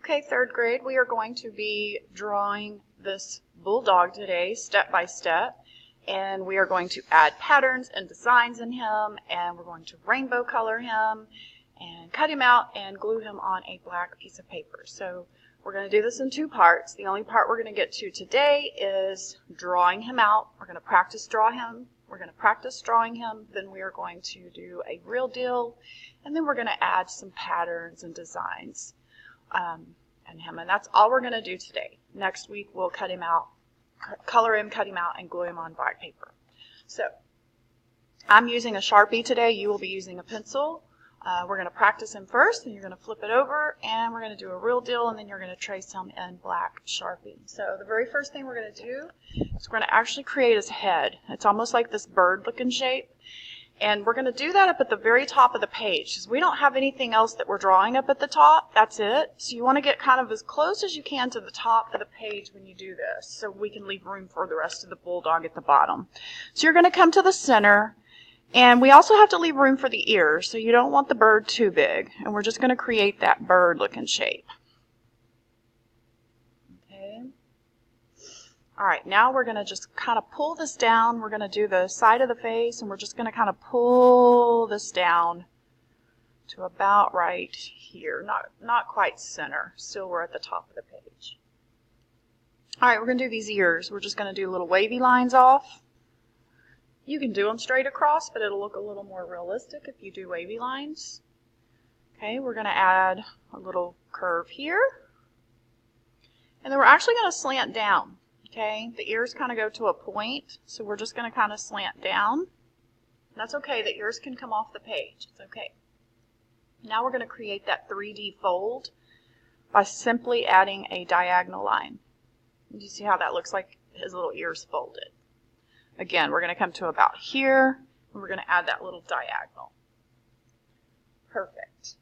Okay, third grade, we are going to be drawing this bulldog today, step by step, and we are going to add patterns and designs in him, and we're going to rainbow color him, and cut him out and glue him on a black piece of paper. So we're going to do this in two parts. The only part we're going to get to today is drawing him out. We're going to practice drawing him. We're going to practice drawing him, then we are going to do a real deal, and then we're going to add some patterns and designs. And that's all we're going to do today. Next week we'll cut him out, color him, cut him out, and glue him on black paper. So I'm using a Sharpie today. You will be using a pencil. We're going to practice him first, and you're going to flip it over, and we're going to do a real deal, and then you're going to trace him in black Sharpie. So the very first thing we're going to do is we're going to actually create his head. It's almost like this bird-looking shape. And we're going to do that up at the very top of the page, because we don't have anything else that we're drawing up at the top. That's it. So you want to get kind of as close as you can to the top of the page when you do this, so we can leave room for the rest of the bulldog at the bottom. So you're going to come to the center, and we also have to leave room for the ears, so you don't want the bird too big. And we're just going to create that bird-looking shape. Okay. All right, now we're going to just kind of pull this down. We're going to do the side of the face, and we're just going to kind of pull this down to about right here. Not quite center. Still, we're at the top of the page. All right, we're going to do these ears. We're just going to do little wavy lines off. You can do them straight across, but it'll look a little more realistic if you do wavy lines. Okay, we're going to add a little curve here. And then we're actually going to slant down. Okay, the ears kind of go to a point, so we're just going to kind of slant down. That's okay, the ears can come off the page. It's okay. Now we're going to create that 3D fold by simply adding a diagonal line. You see how that looks like his little ears folded? Again, we're going to come to about here, and we're going to add that little diagonal. Perfect.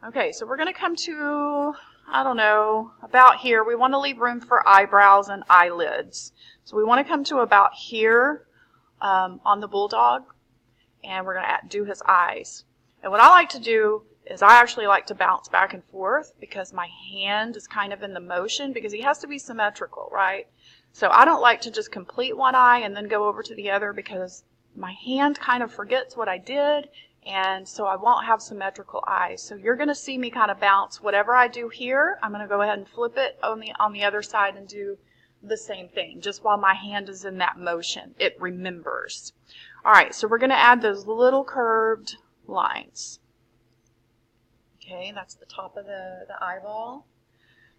Okay, so we're going to come to, I don't know, about here. We want to leave room for eyebrows and eyelids. So we want to come to about here on the bulldog, and we're going to do his eyes. And what I like to do is I actually like to bounce back and forth because my hand is kind of in the motion because he has to be symmetrical, right? So I don't like to just complete one eye and then go over to the other because my hand kind of forgets what I did, and so I won't have symmetrical eyes. So you're going to see me kind of bounce. Whatever I do here, I'm going to go ahead and flip it on the other side and do the same thing. Just while my hand is in that motion, it remembers. All right, so we're going to add those little curved lines. Okay, that's the top of the eyeball.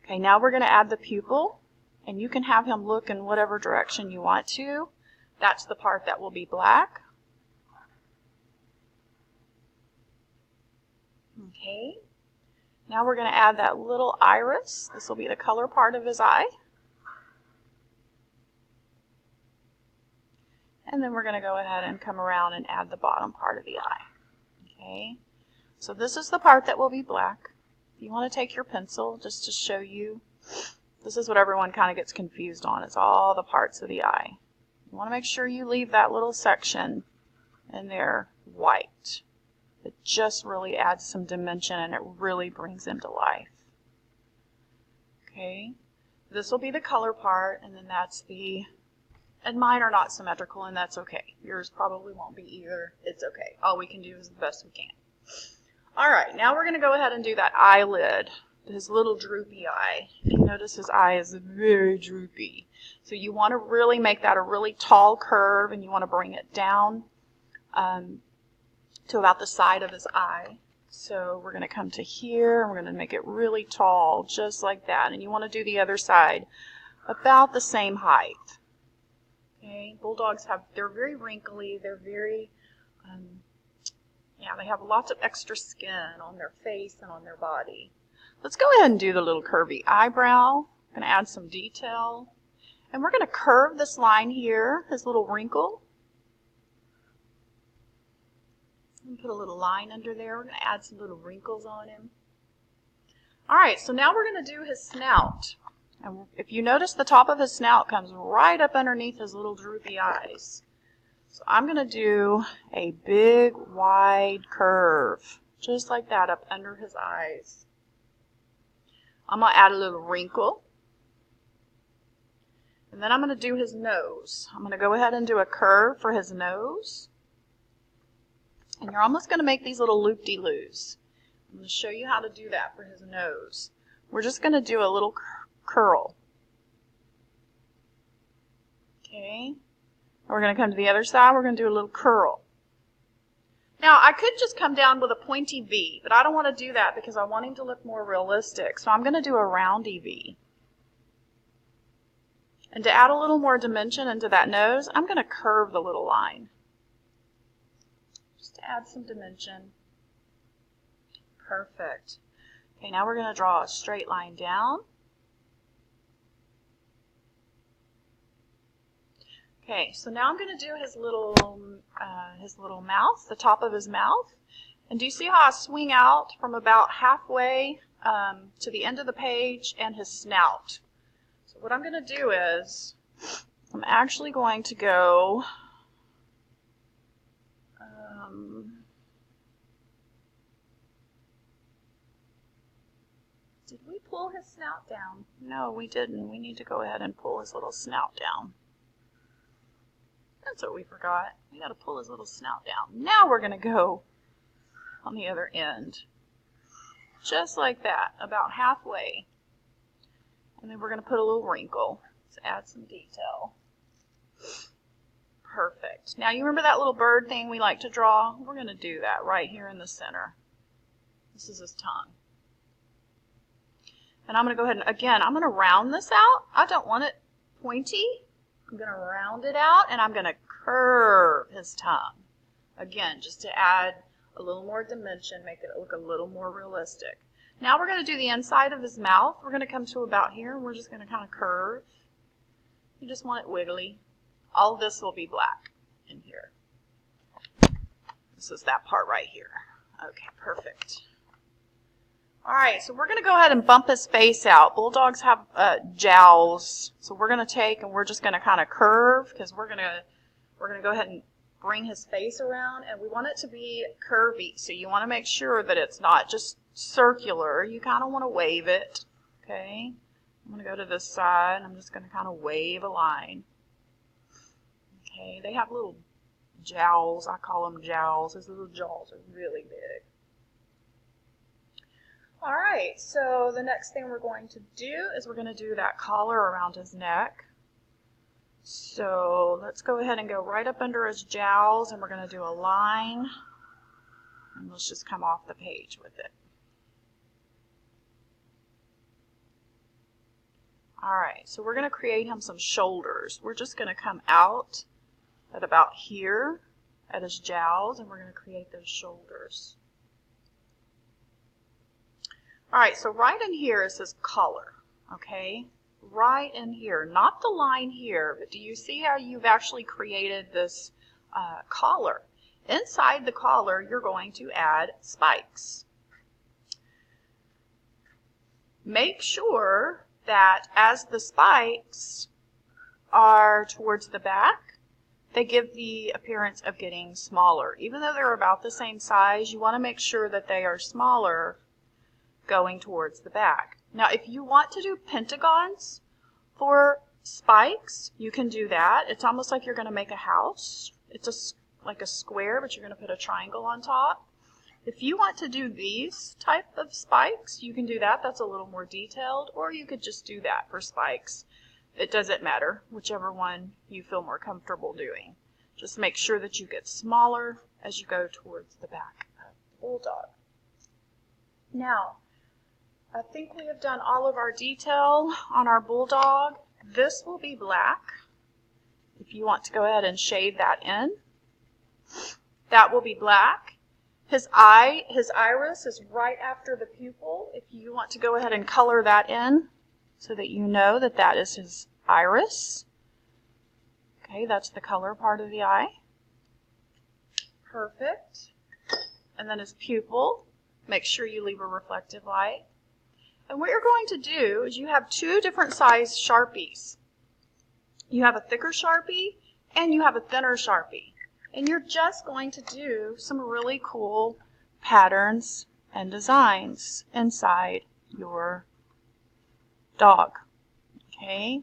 Okay, now we're going to add the pupil, and you can have him look in whatever direction you want to. That's the part that will be black. Okay, now we're going to add that little iris. This will be the color part of his eye. And then we're going to go ahead and come around and add the bottom part of the eye. Okay, so this is the part that will be black. You want to take your pencil just to show you. This is what everyone kind of gets confused on. It's all the parts of the eye. You want to make sure you leave that little section in there white. It just really adds some dimension, and it really brings him to life. Okay, this will be the color part, and then that's and mine are not symmetrical, and that's okay. Yours probably won't be either. It's okay. All we can do is the best we can. All right, now we're going to go ahead and do that eyelid, his little droopy eye. You notice his eye is very droopy. So you want to really make that a really tall curve, and you want to bring it down to about the side of his eye. So we're going to come to here, and we're going to make it really tall, just like that. And you want to do the other side about the same height. Okay, bulldogs they're very wrinkly, they're very, they have lots of extra skin on their face and on their body. Let's go ahead and do the little curvy eyebrow. I'm going to add some detail. And we're going to curve this line here, his little wrinkle. And put a little line under there. We're going to add some little wrinkles on him. All right, so now we're going to do his snout. And if you notice, the top of his snout comes right up underneath his little droopy eyes. So I'm going to do a big, wide curve, just like that, up under his eyes. I'm going to add a little wrinkle. And then I'm going to do his nose. I'm going to go ahead and do a curve for his nose. And you're almost going to make these little loop-de-loos. I'm going to show you how to do that for his nose. We're just going to do a little curl. Okay. We're going to come to the other side. We're going to do a little curl. Now, I could just come down with a pointy V, but I don't want to do that because I want him to look more realistic. So I'm going to do a roundy V. And to add a little more dimension into that nose, I'm going to curve the little line. Just to add some dimension. Perfect. Okay, now we're going to draw a straight line down. Okay, so now I'm going to do his little mouth, the top of his mouth. And do you see how I swing out from about halfway to the end of the page and his snout? So what I'm going to do is, I'm actually going to go, did we pull his snout down? No, we didn't. We need to go ahead and pull his little snout down. That's what we forgot. We got to pull his little snout down. Now we're going to go on the other end. Just like that, about halfway. And then we're going to put a little wrinkle to add some detail. Perfect. Now you remember that little bird thing we like to draw? We're going to do that right here in the center. This is his tongue. And I'm going to go ahead and, again, I'm going to round this out. I don't want it pointy. I'm going to round it out, and I'm going to curve his tongue. Again, just to add a little more dimension, make it look a little more realistic. Now we're going to do the inside of his mouth. We're going to come to about here, and we're just going to kind of curve. You just want it wiggly. All of this will be black in here. This is that part right here. Okay, perfect. All right, so we're going to go ahead and bump his face out. Bulldogs have jowls, so we're going to take and we're just going to kind of curve because we're going to go ahead and bring his face around, and we want it to be curvy. So you want to make sure that it's not just circular. You kind of want to wave it. Okay, I'm going to go to this side, and I'm just going to kind of wave a line. Okay, they have little jowls. I call them jowls. His little jaws are really big. All right, so the next thing we're going to do is we're going to do that collar around his neck. So let's go ahead and go right up under his jowls, and we're going to do a line. And let's just come off the page with it. All right, so we're going to create him some shoulders. We're just going to come out at about here at his jowls, and we're going to create those shoulders. All right, so right in here is his collar, okay? Right in here, not the line here, but do you see how you've actually created this collar? Inside the collar, you're going to add spikes. Make sure that as the spikes are towards the back, they give the appearance of getting smaller. Even though they're about the same size, you want to make sure that they are smaller going towards the back. Now, if you want to do pentagons for spikes, you can do that. It's almost like you're going to make a house. It's like a square, but you're going to put a triangle on top. If you want to do these type of spikes, you can do that. That's a little more detailed, or you could just do that for spikes. It doesn't matter, whichever one you feel more comfortable doing. Just make sure that you get smaller as you go towards the back of the Bulldog. Now, I think we have done all of our detail on our Bulldog. This will be black. If you want to go ahead and shade that in, that will be black. His iris is right after the pupil. If you want to go ahead and color that in so that you know that that is his iris. Okay, that's the color part of the eye. Perfect. And then his pupil. Make sure you leave a reflective light. And what you're going to do is you have two different size Sharpies. You have a thicker Sharpie and you have a thinner Sharpie. And you're just going to do some really cool patterns and designs inside your dog. Okay.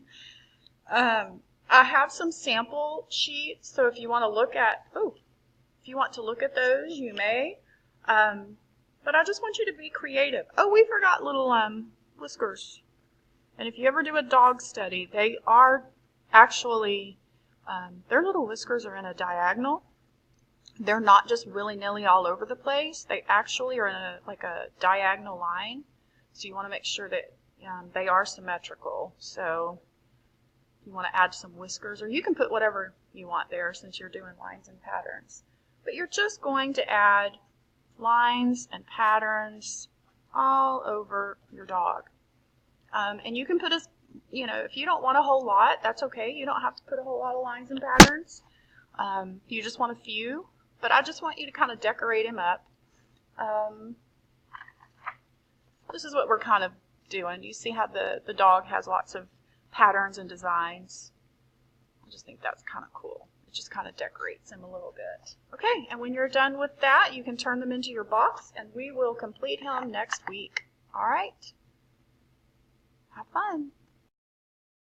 I have some sample sheets, so if you want to look at, those, you may. But I just want you to be creative. Oh, we forgot little whiskers. And if you ever do a dog study, they are actually, their little whiskers are in a diagonal. They're not just willy-nilly all over the place. They actually are in a diagonal line. So you want to make sure that they are symmetrical. So you want to add some whiskers, or you can put whatever you want there since you're doing lines and patterns. But you're just going to add lines and patterns all over your dog. And you can put if you don't want a whole lot, that's okay. You don't have to put a whole lot of lines and patterns. You just want a few, but I just want you to kind of decorate him up. This is what we're kind of doing. You see how the dog has lots of patterns and designs. I just think that's kind of cool. It just kind of decorates him a little bit. Okay, and when you're done with that, you can turn them into your box, and we will complete him next week. All right? Have fun.